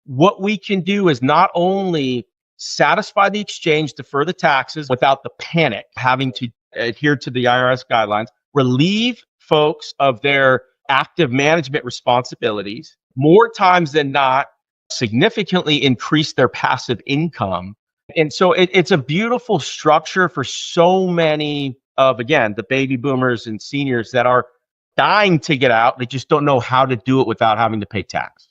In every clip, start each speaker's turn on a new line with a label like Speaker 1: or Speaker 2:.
Speaker 1: what we can do is not only satisfy the exchange, defer the taxes without the panic, having to adhere to the IRS guidelines, relieve folks of their active management responsibilities, more times than not, significantly increase their passive income. And so it's a beautiful structure for so many of, again, the baby boomers and seniors that are dying to get out. They just don't know how to do it without having to pay tax.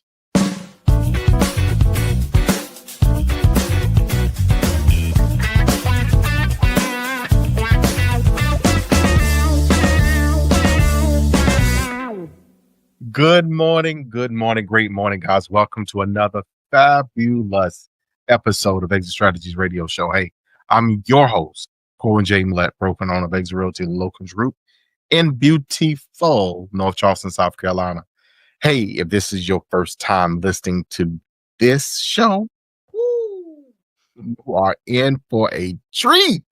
Speaker 2: Good morning, great morning, guys. Welcome to another fabulous episode of Exit Strategies Radio Show. Hey, I'm your host, Corwyn J, Melette, broker and owner of Exit Realty Locums Group in beautiful North Charleston, South Carolina. Hey, if this is your first time listening to this show, you are in for a treat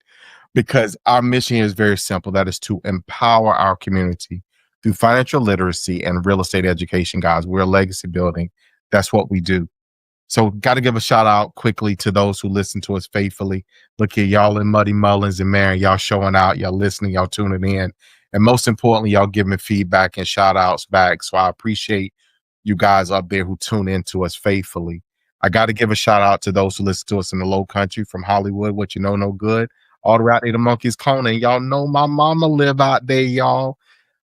Speaker 2: because our mission here is very simple. That is to empower our community through financial literacy and real estate education, guys. We're legacy building. That's what we do. So got to give a shout out quickly to those who listen to us faithfully. Look here, y'all in Muddy Mullins and Marion, y'all showing out, y'all listening, y'all tuning in. And most importantly, y'all giving feedback and shout outs back. So I appreciate you guys up there who tune in to us faithfully. I got to give a shout out to those who listen to us in the low country from Hollywood, what you know, no good, all the way out there to Monkey's Corner. And y'all know my mama live out there, y'all.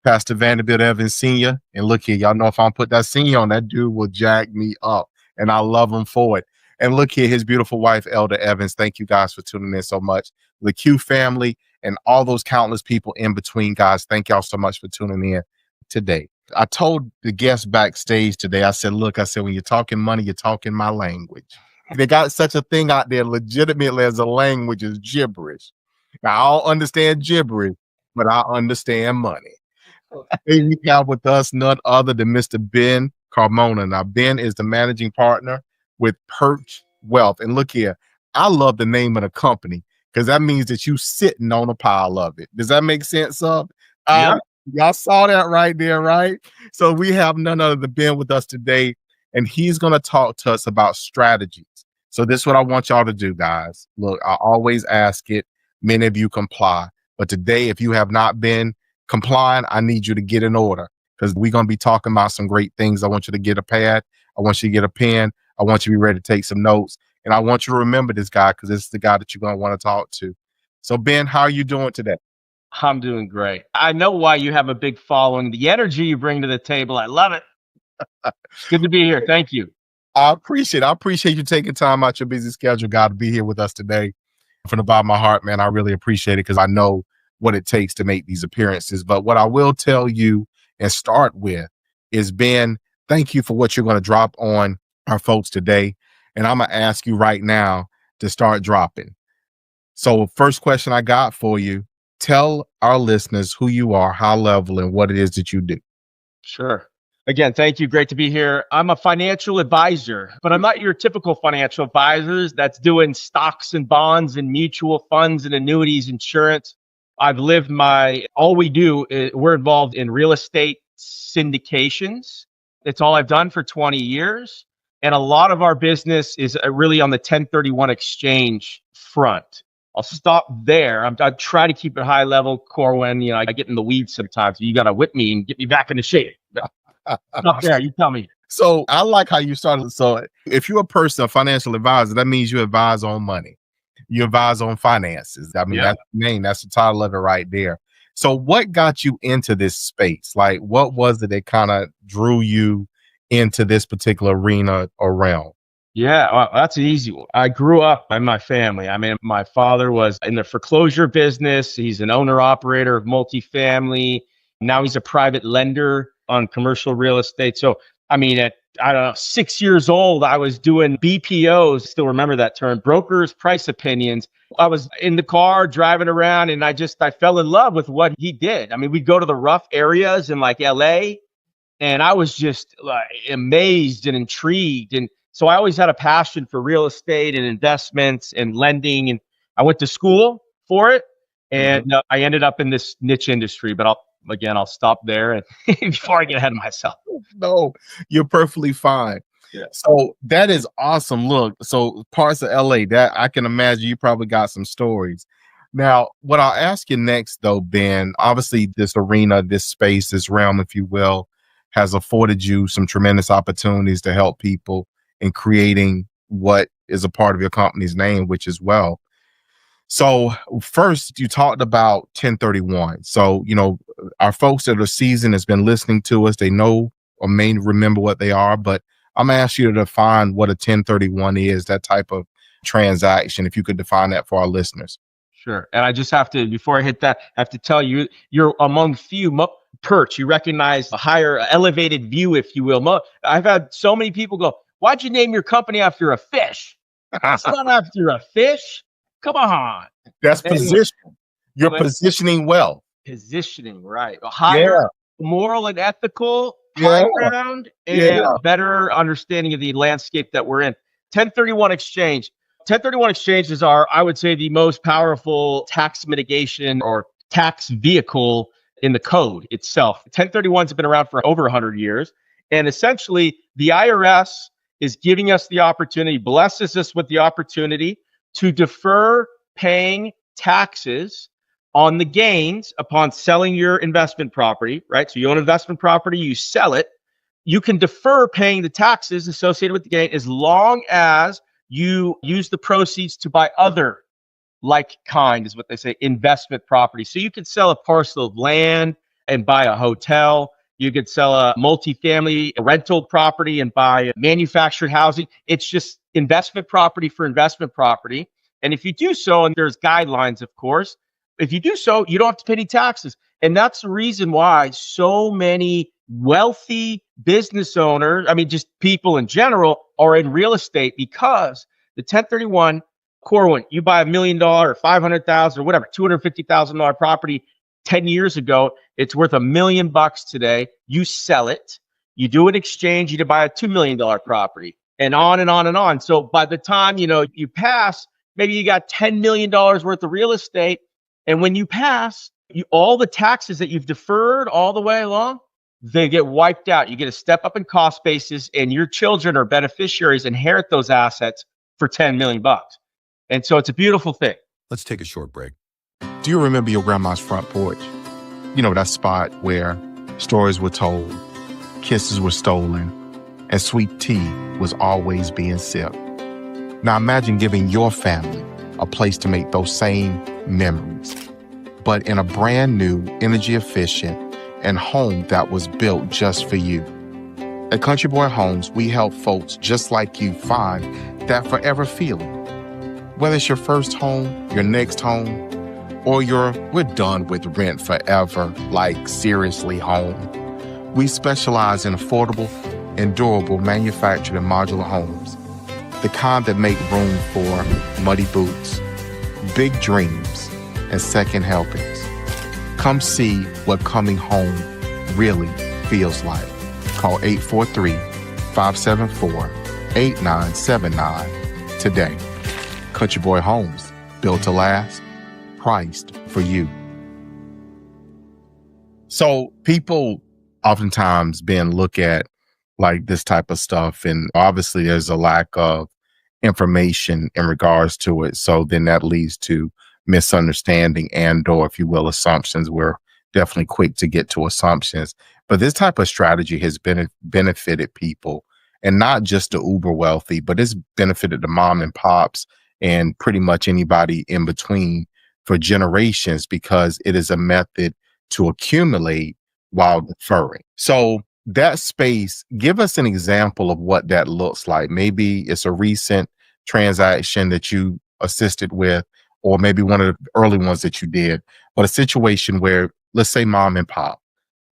Speaker 2: Pastor Vanderbilt Evans Sr. And look here, y'all know if I don't put that senior on, that dude will jack me up. And I love him for it. And look here, his beautiful wife, Elder Evans. Thank you guys for tuning in so much. The Q family and all those countless people in between, guys. Thank y'all so much for tuning in today. I told the guests backstage today, I said, when you're talking money, you're talking my language. They got such a thing out there legitimately as a language is gibberish. Now, I don't understand gibberish, but I understand money. We have with us none other than Mr. Ben Carmona. Now, Ben is the managing partner with Perch Wealth. And look here, I love the name of the company because that means that you sitting on a pile of it. Does that make sense?
Speaker 1: Yeah.
Speaker 2: Y'all saw that right there, right? So we have none other than Ben with us today, and he's going to talk to us about strategies. So this is what I want y'all to do, guys. Look, I always ask it. Many of you comply. But today, if you have not been complying, I need you to get in order because we're going to be talking about some great things. I want you to get a pad. I want you to get a pen. I want you to be ready to take some notes. And I want you to remember this guy because this is the guy that you're going to want to talk to. So, Ben, how are you doing today?
Speaker 1: I'm doing great. I know why you have a big following. The energy you bring to the table, I love it. It's good to be here. Thank you.
Speaker 2: I appreciate you taking time out your busy schedule, God, to be here with us today. From the bottom of my heart, man, I really appreciate it because I know what it takes to make these appearances. But what I will tell you and start with is, Ben, thank you for what you're going to drop on our folks today. And I'm going to ask you right now to start dropping. So first question I got for you, tell our listeners who you are, high level, and what it is that you do.
Speaker 1: Sure. Again, thank you. Great to be here. I'm a financial advisor, but I'm not your typical financial advisors that's doing stocks and bonds and mutual funds and annuities, insurance. I've lived all we do is we're involved in real estate syndications. It's all I've done for 20 years. And a lot of our business is really on the 1031 exchange front. I'll stop there. I try to keep it high level, Corwyn. I get in the weeds sometimes. You got to whip me and get me back into shape. Stop there. You tell me.
Speaker 2: So I like how you started. So if you're a financial advisor, that means you advise on money. You advise on finances. I mean, That's the name. That's the title of it right there. So what got you into this space? Like, what was it that kind of drew you into this particular arena or realm?
Speaker 1: Yeah, well, that's an easy one. I grew up in my family. I mean, my father was in the foreclosure business. He's an owner-operator of multifamily. Now he's a private lender on commercial real estate. So, I mean, at 6 years old, I was doing BPOs, still remember that term, brokers, price opinions. I was in the car driving around and I fell in love with what he did. I mean, we'd go to the rough areas in like LA and I was just like amazed and intrigued. And so I always had a passion for real estate and investments and lending. And I went to school for it and I ended up in this niche industry, but I'll stop there and before I get ahead of myself.
Speaker 2: No, you're perfectly fine.
Speaker 1: Yeah.
Speaker 2: So that is awesome. Look, so parts of LA that I can imagine you probably got some stories. Now, what I'll ask you next, though, Ben, obviously this arena, this space, this realm, if you will, has afforded you some tremendous opportunities to help people in creating what is a part of your company's name, which is wealth. So first, you talked about 1031. So, our folks that are seasoned has been listening to us. They know or may remember what they are, but I'm gonna ask you to define what a 1031 is, that type of transaction. If you could define that for our listeners.
Speaker 1: Sure. And I just have to, before I hit that, I have to tell you, you're among few perch. You recognize a higher elevated view, if you will. I've had so many people go, why'd you name your company after a fish? It's not after a fish. Come on.
Speaker 2: That's position. You're positioning well.
Speaker 1: Positioning, right. A higher moral and ethical high ground and better understanding of the landscape that we're in. 1031 exchange. 1031 exchanges are, I would say, the most powerful tax mitigation or tax vehicle in the code itself. 1031s have been around for over 100 years. And essentially, the IRS is giving us the opportunity, blesses us with the opportunity to defer paying taxes on the gains upon selling your investment property, right? So you own investment property, you sell it. You can defer paying the taxes associated with the gain as long as you use the proceeds to buy other like kind, is what they say, investment property. So you could sell a parcel of land and buy a hotel. You could sell a multifamily rental property and buy manufactured housing. It's just investment property for investment property. And if you do so, and there's guidelines, of course, if you do so, you don't have to pay any taxes. And that's the reason why so many wealthy business owners, I mean, just people in general, are in real estate, because the 1031, Corwyn, you buy $1 million or $500,000 or whatever, $250,000 property 10 years ago, it's worth $1 million today. You sell it, you do an exchange, you buy a $2 million property, and on and on and on. So by the time, you pass, maybe you got $10 million worth of real estate. And when you pass, all the taxes that you've deferred all the way along, they get wiped out. You get a step up in cost basis, and your children or beneficiaries inherit those assets for $10 million. And so it's a beautiful thing.
Speaker 3: Let's take a short break.
Speaker 2: Do you remember your grandma's front porch? That spot where stories were told, kisses were stolen, and sweet tea was always being sipped. Now imagine giving your family a place to make those same memories, but in a brand new, energy efficient, and home that was built just for you. At Country Boy Homes, we help folks just like you find that forever feeling. Whether it's your first home, your next home, or we're done with rent forever, like seriously home. We specialize in affordable and durable manufactured and modular homes, the kind that make room for muddy boots, big dreams, and second helpings. Come see what coming home really feels like. Call 843-574-8979 today. Country Boy Homes, built to last, priced for you. So people oftentimes, Ben, look at like this type of stuff, and obviously there's a lack of information in regards to it. So then that leads to misunderstanding or, if you will, assumptions. We're definitely quick to get to assumptions, but this type of strategy has benefited people, and not just the uber wealthy, but it's benefited the mom and pops and pretty much anybody in between for generations, because it is a method to accumulate while deferring. So that space, give us an example of what that looks like. Maybe it's a recent transaction that you assisted with, or maybe one of the early ones that you did, but a situation where, let's say mom and pop,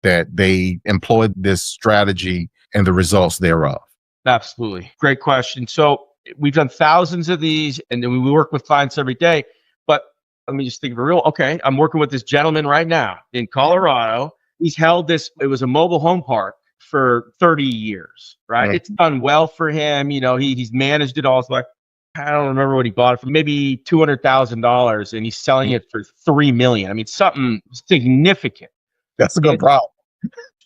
Speaker 2: that they employed this strategy and the results thereof.
Speaker 1: Absolutely. Great question. So we've done thousands of these, and then we work with clients every day. But let me just think of a real, okay, I'm working with this gentleman right now in Colorado. He's held this, it was a mobile home park for 30 years, right?
Speaker 2: Right.
Speaker 1: It's done well for him. He's managed it all. So I don't remember what he bought it for, maybe $200,000, and he's selling it for $3 million. I mean, something significant.
Speaker 2: That's a good problem.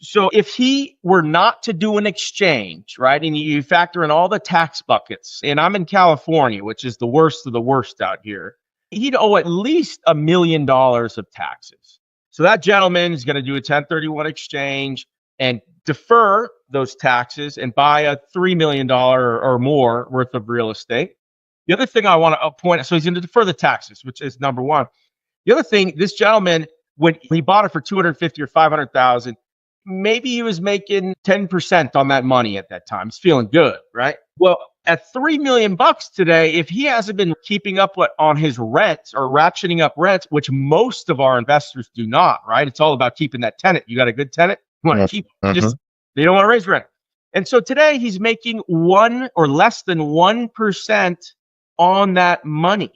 Speaker 1: So if he were not to do an exchange, right, and you factor in all the tax buckets, and I'm in California, which is the worst of the worst out here, he'd owe at least $1 million of taxes. So that gentleman is going to do a 1031 exchange and defer those taxes and buy a $3 million or more worth of real estate. The other thing I want to point out, so he's going to defer the taxes, which is number one. The other thing, this gentleman, when he bought it for 250 or 500,000, maybe he was making 10% on that money at that time. He's feeling good, right? Well, at $3 million today, if he hasn't been keeping up on his rents or ratcheting up rents, which most of our investors do not, right? It's all about keeping that tenant. You got a good tenant, you want to keep it. Just they don't want to raise rent. And so today he's making 1 or less than 1% on that money.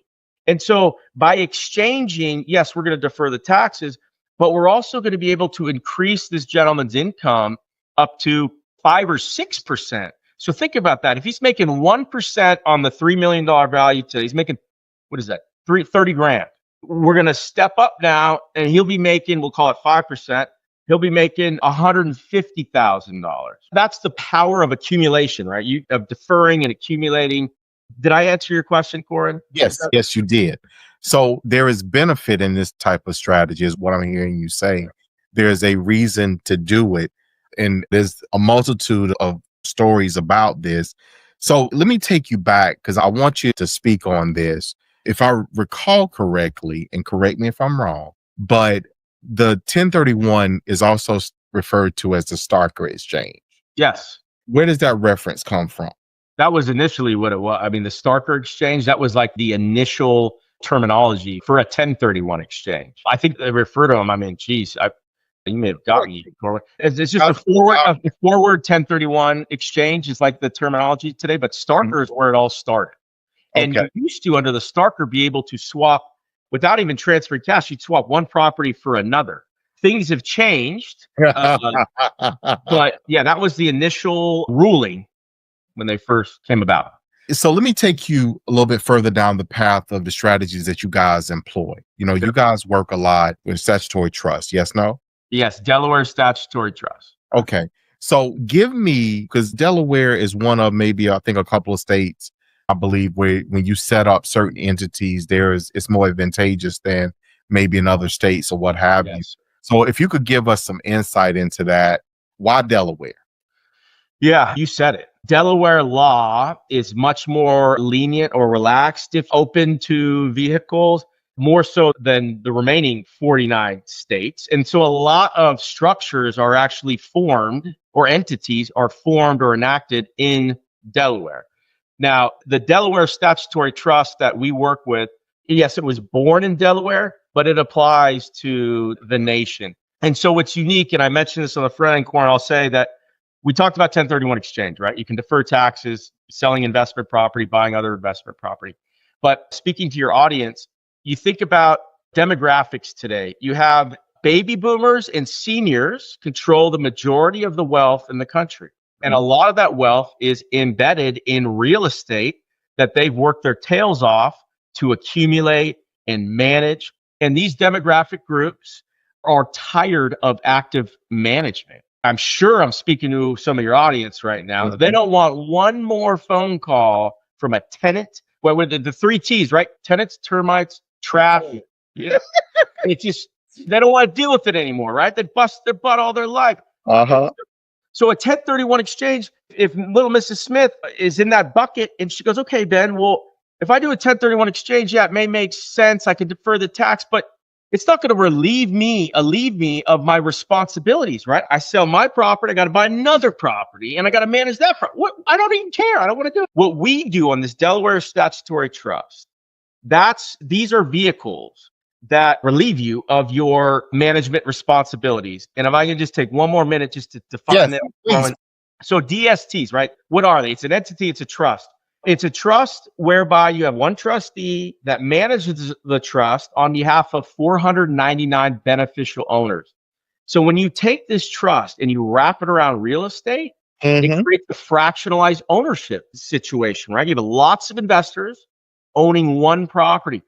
Speaker 1: And so by exchanging, yes, we're going to defer the taxes, but we're also going to be able to increase this gentleman's income up to 5 or 6%. So think about that. If he's making 1% on the $3 million value today, he's making, what is that? 30 grand. We're going to step up now and he'll be making, we'll call it 5%. He'll be making $150,000. That's the power of accumulation, right? Of deferring and accumulating. Did I answer your question, Corwyn?
Speaker 2: Yes, you did. So there is benefit in this type of strategy, is what I'm hearing you say. There's a reason to do it. And there's a multitude of stories about this. So let me take you back, because I want you to speak on this. If I recall correctly, and correct me if I'm wrong, but the 1031 is also referred to as the Starker exchange.
Speaker 1: Yes.
Speaker 2: Where does that reference come from?
Speaker 1: That was initially what it was. I mean, the Starker exchange, that was like the initial terminology for a 1031 exchange. I think they refer to them. I mean, geez, you may have got me, Corwyn. It's just a forward 1031 exchange is like the terminology today, but Starker is where it all started. And you used to, under the Starker, be able to swap without even transferring cash. You'd swap one property for another. Things have changed. But yeah, that was the initial ruling when they first came about.
Speaker 2: So let me take you a little bit further down the path of the strategies that you guys employ. You know, you guys work a lot with statutory trust. Yes, no?
Speaker 1: Yes, Delaware Statutory Trust.
Speaker 2: Okay. So give me, because Delaware is one of maybe, I think, a couple of states, I believe, where when you set up certain entities, it's more advantageous than maybe in other states or what have you. So if you could give us some insight into that, why Delaware?
Speaker 1: Yeah, you said it. Delaware law is much more lenient or relaxed if open to vehicles, more so than the remaining 49 states. And so a lot of structures are actually formed, or entities are formed or enacted in Delaware. Now, the Delaware Statutory Trust that we work with, yes, it was born in Delaware, but it applies to the nation. And so what's unique, and I mentioned this on the front end, Corwyn, I'll say that we talked about 1031 exchange, right? You can defer taxes, selling investment property, buying other investment property. But speaking to your audience, you think about demographics today. You have baby boomers and seniors control the majority of the wealth in the country. And a lot of that wealth is embedded in real estate that they've worked their tails off to accumulate and manage. And these demographic groups are tired of active management. I'm sure I'm speaking to some of your audience right now. They don't want one more phone call from a tenant. Well, with the 3 T's, right? Tenants, termites, traffic. Yeah. It's just, they don't want to deal with it anymore, right? They bust their butt all their life. So a 1031 exchange, if little Mrs. Smith is in that bucket and she goes, okay, Ben, well, if I do a 1031 exchange, yeah, it may make sense. I can defer the tax, but it's not going to relieve me of my responsibilities, right? I sell my property, I got to buy another property, and I got to manage that. I don't even care. I don't want to do it. What we do on this Delaware Statutory Trust, these are vehicles that relieve you of your management responsibilities. And if I can just take one more minute just to define them. So DSTs, right? What are they? It's an entity, it's a trust. It's a trust whereby you have one trustee that manages the trust on behalf of 499 beneficial owners. So when you take this trust and you wrap it around real estate, it creates a fractionalized ownership situation, right? You have lots of investors owning one property.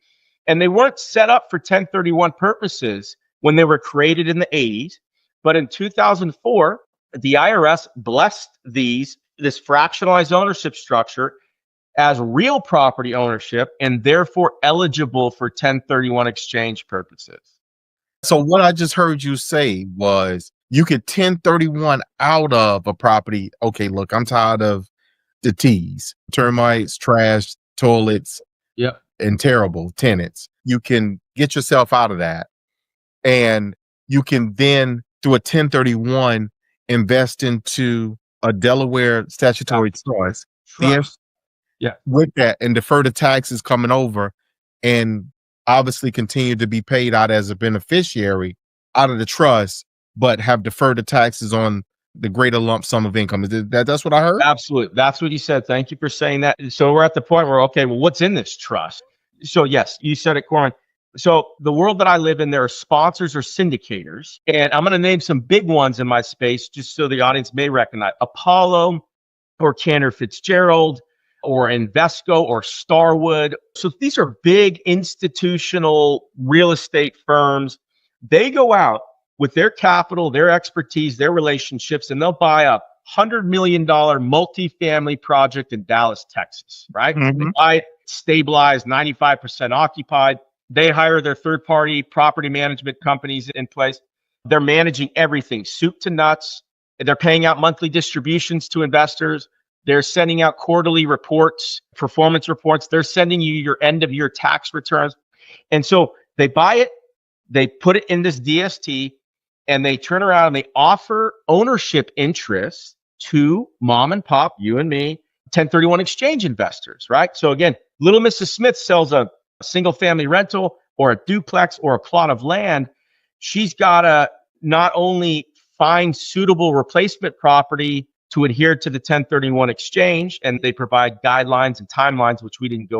Speaker 1: And they weren't set up for 1031 purposes when they were created in the 80s. But in 2004, the IRS blessed this fractionalized ownership structure as real property ownership and therefore eligible for 1031 exchange purposes.
Speaker 2: So what I just heard you say was you could 1031 out of a property. Okay, look, I'm tired of the T's, termites, trash, toilets,
Speaker 1: Yep.
Speaker 2: and terrible tenants. You can get yourself out of that. And you can then, through a 1031, invest into a Delaware Statutory Trust.
Speaker 1: Trust. Yeah.
Speaker 2: With that and defer the taxes coming over and obviously continue to be paid out as a beneficiary out of the trust, but have deferred the taxes on the greater lump sum of income. That's what I heard?
Speaker 1: Absolutely. That's what you said. Thank you for saying that. So we're at the point where, okay, well, what's in this trust? So yes, you said it, Corwyn. So the world that I live in, there are sponsors or syndicators, and I'm going to name some big ones in my space just so the audience may recognize Apollo or Cantor Fitzgerald or Invesco or Starwood. So these are big institutional real estate firms. They go out with their capital, their expertise, their relationships, and they'll buy a $100 million multifamily project in Dallas, Texas, right?
Speaker 2: Mm-hmm.
Speaker 1: They buy it stabilized, 95% occupied. They hire their third-party property management companies in place. They're managing everything, soup to nuts. They're paying out monthly distributions to investors. They're sending out quarterly reports, performance reports. They're sending you your end-of-year tax returns. And so they buy it, they put it in this DST, and they turn around and they offer ownership interest to mom and pop, you and me, 1031 exchange investors, right? So again, little Mrs. Smith sells a single family rental or a duplex or a plot of land. She's got to not only find suitable replacement property to adhere to the 1031 exchange, and they provide guidelines and timelines, which we didn't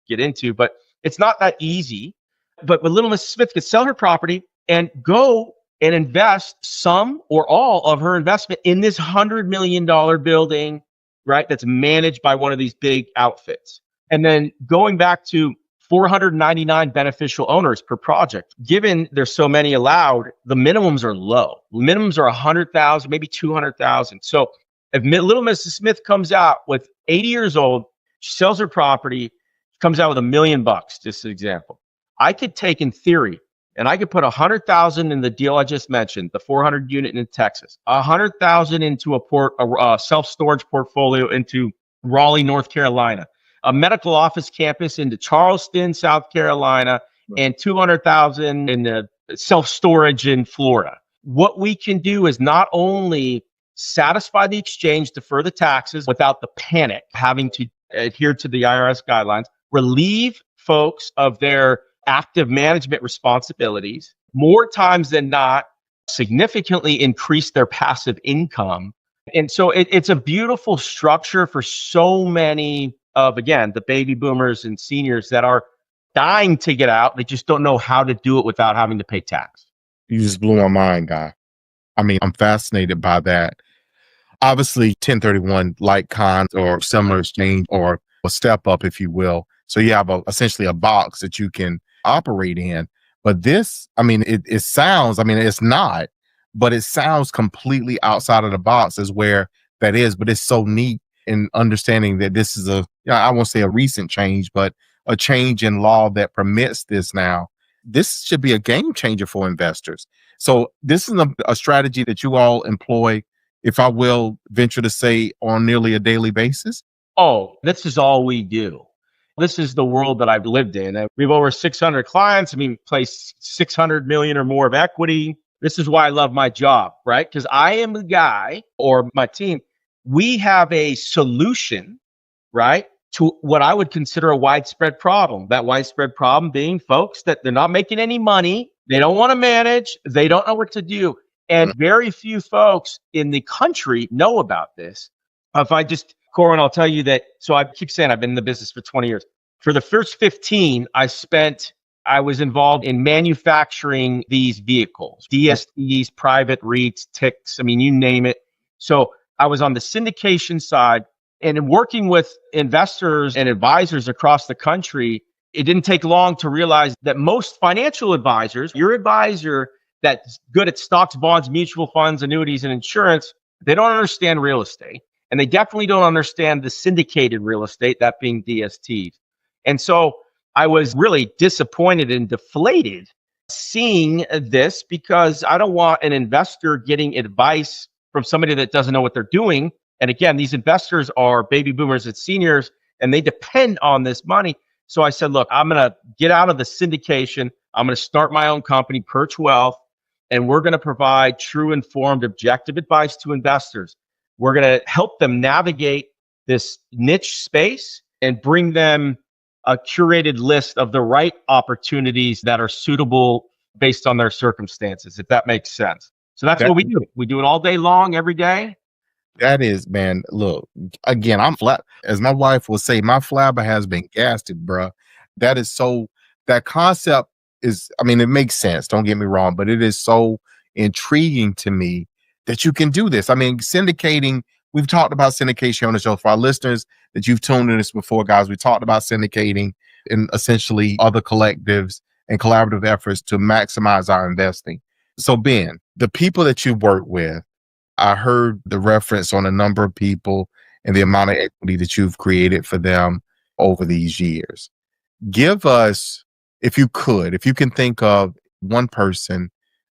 Speaker 1: get into, but it's not that easy. But little Mrs. Smith could sell her property and go and invest some or all of her investment in this $100 million building, right? That's managed by one of these big outfits. And then going back to 499 beneficial owners per project. Given there's so many allowed, the minimums are low. Minimums are 100,000, maybe 200,000. So if little Mrs. Smith comes out with 80 years old, she sells her property, comes out with $1 million, just an example. I could take, in theory, and I could put 100,000 in the deal I just mentioned, the 400 unit in Texas, 100,000 into a self-storage portfolio into Raleigh, North Carolina, a medical office campus into Charleston, South Carolina, and 200,000 in the self-storage in Florida. What we can do is not only satisfy the exchange, defer the taxes without the panic, having to adhere to the IRS guidelines, relieve folks of their active management responsibilities, more times than not, significantly increase their passive income. And so it's a beautiful structure for so many of, again, the baby boomers and seniors that are dying to get out. They just don't know how to do it without having to pay tax.
Speaker 2: You just blew my mind, Guy. I mean, I'm fascinated by that. Obviously, 1031 like cons or similar exchange or a step up, if you will. So you have essentially a box that you can operate in. But this, I mean, it sounds, I mean, it's not, but it sounds completely outside of the box is where that is. But it's so neat in understanding that this is I won't say a recent change, but a change in law that permits this now. This should be a game changer for investors. So this is a strategy that you all employ, if I will venture to say, on nearly a daily basis.
Speaker 1: Oh, this is all we do. This is the world that I've lived in. We have over 600 clients. I mean, we place 600 million or more of equity. This is why I love my job, right? Because I am the guy, or my team, we have a solution, right, to what I would consider a widespread problem. That widespread problem being folks that they're not making any money. They don't want to manage. They don't know what to do. And very few folks in the country know about this. Corwyn, I'll tell you that. So I keep saying I've been in the business for 20 years. For the first 15, I was involved in manufacturing these vehicles, DSTs, private REITs, TICs, I mean, you name it. So I was on the syndication side, and in working with investors and advisors across the country, it didn't take long to realize that most financial advisors, your advisor that's good at stocks, bonds, mutual funds, annuities, and insurance, they don't understand real estate. And they definitely don't understand the syndicated real estate, that being DSTs. And so I was really disappointed and deflated seeing this, because I don't want an investor getting advice from somebody that doesn't know what they're doing. And again, these investors are baby boomers and seniors, and they depend on this money. So I said, look, I'm going to get out of the syndication. I'm going to start my own company, Perch Wealth, and we're going to provide true, informed, objective advice to investors. We're going to help them navigate this niche space and bring them a curated list of the right opportunities that are suitable based on their circumstances, if that makes sense. So that's what we do. We do it all day long, every day.
Speaker 2: That is, man, look, again, I'm flat. As my wife will say, my flabber has been gasted, bruh. That is so, that concept is, I mean, it makes sense. Don't get me wrong, but it is so intriguing to me that you can do this. I mean, syndicating, we've talked about syndication on the show. For our listeners that you've tuned in this before, guys, we talked about syndicating and essentially other collectives and collaborative efforts to maximize our investing. So Ben, the people that you work with, I heard the reference on a number of people and the amount of equity that you've created for them over these years. Give us, if you can think of one person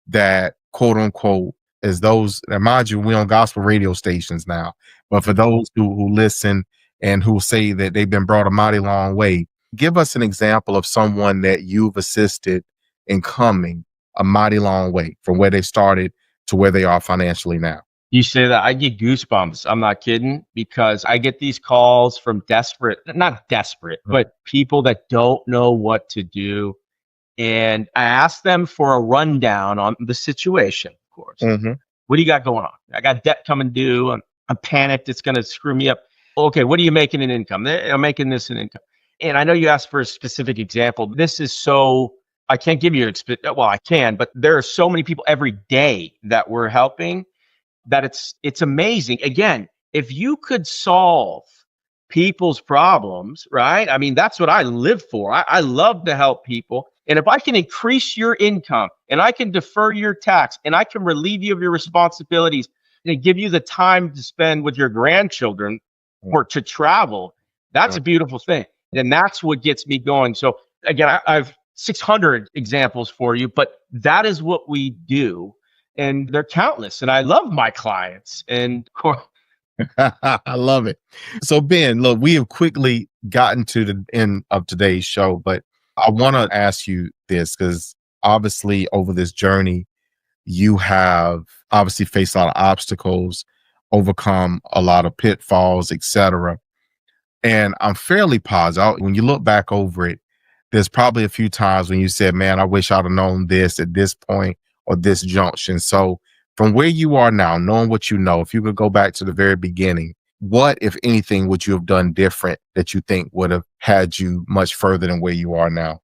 Speaker 2: that, quote unquote, is those, and mind you, we're on gospel radio stations now, but for those who listen and who say that they've been brought a mighty long way, give us an example of someone that you've assisted in coming a mighty long way from where they started to where they are financially now.
Speaker 1: You say that, I get goosebumps. I'm not kidding, because I get these calls from not desperate, but people that don't know what to do. And I ask them for a rundown on the situation, of course. Mm-hmm. What do you got going on? I got debt coming due. I'm panicked. It's going to screw me up. Okay, what are you making in income? I'm making this in income. And I know you asked for a specific example. This is so, I can't give you, well, I can, but there are so many people every day that we're helping that it's amazing. Again, if you could solve people's problems, right? I mean, that's what I live for. I love to help people. And if I can increase your income and I can defer your tax and I can relieve you of your responsibilities and give you the time to spend with your grandchildren or to travel, that's a beautiful thing. And that's what gets me going. So again, I've 600 examples for you, but that is what we do. And they're countless. And I love my clients. And
Speaker 2: I love it. So Ben, look, we have quickly gotten to the end of today's show, but I want to ask you this, because obviously over this journey, you have obviously faced a lot of obstacles, overcome a lot of pitfalls, etc. And I'm fairly positive when you look back over it, there's probably a few times when you said, man, I wish I'd have known this at this point or this junction. So from where you are now, knowing what you know, if you could go back to the very beginning, what, if anything, would you have done different that you think would have had you much further than where you are now?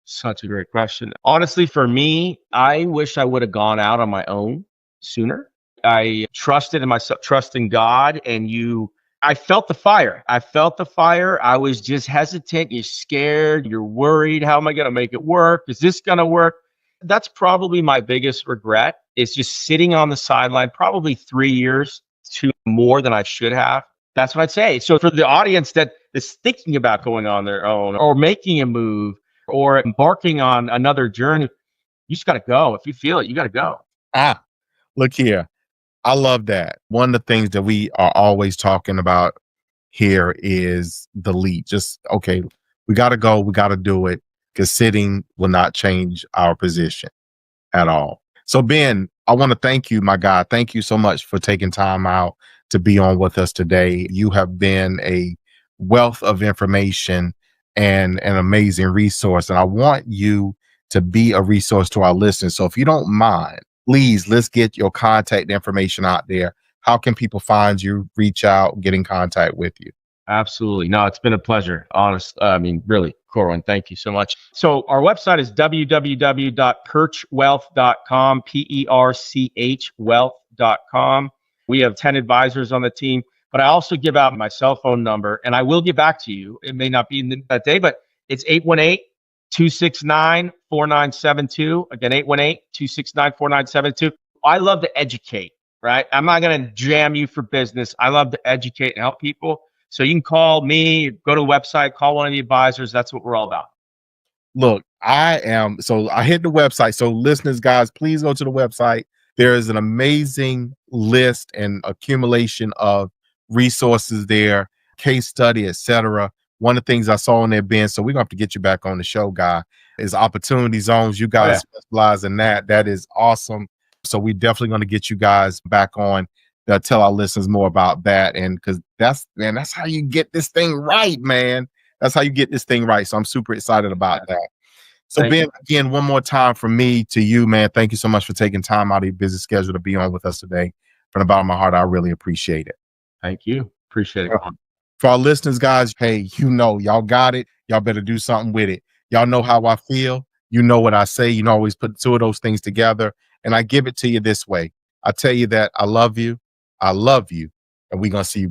Speaker 1: Such a great question. Honestly, for me, I wish I would have gone out on my own sooner. I trusted in myself, trust in God, and I felt the fire. I was just hesitant. You're scared. You're worried. How am I going to make it work? Is this going to work? That's probably my biggest regret, is just sitting on the sideline, probably 3 years to more than I should have. That's what I'd say. So for the audience that is thinking about going on their own or making a move or embarking on another journey, you just got to go. If you feel it, you got to go.
Speaker 2: Look here. I love that. One of the things that we are always talking about here is the lead. Just, okay, we got to go. We got to do it, because sitting will not change our position at all. So Ben, I want to thank you, my guy. Thank you so much for taking time out to be on with us today. You have been a wealth of information and an amazing resource. And I want you to be a resource to our listeners. So if you don't mind, please, let's get your contact information out there. How can people find you, reach out, get in contact with you?
Speaker 1: Absolutely. No, it's been a pleasure. Really, Corwyn, thank you so much. So our website is www.perchwealth.com, PERCH wealth.com. We have 10 advisors on the team, but I also give out my cell phone number, and I will get back to you. It may not be in that day, but it's 818-269-4972. Again, 818-269-4972. I love to educate, right? I'm not going to jam you for business. I love to educate and help people. So you can call me, go to the website, call one of the advisors. That's what we're all about.
Speaker 2: Look, I hit the website. So listeners, guys, please go to the website. There is an amazing list and accumulation of resources there, case study, etc. One of the things I saw in there, Ben, so we're gonna have to get you back on the show, guy, is opportunity zones. You guys specialize in that. That is awesome. So we definitely gonna get you guys back on to tell our listeners more about that. And because that's how you get this thing right, man. That's how you get this thing right. So I'm super excited about that. So Ben, again, one more time from me to you, man. Thank you so much for taking time out of your busy schedule to be on with us today. From the bottom of my heart, I really appreciate it.
Speaker 1: Thank you. Appreciate it.
Speaker 2: For our listeners, guys, hey, y'all got it. Y'all better do something with it. Y'all know how I feel. You know what I say. You know, always put two of those things together. And I give it to you this way. I tell you that I love you. And we're going to see you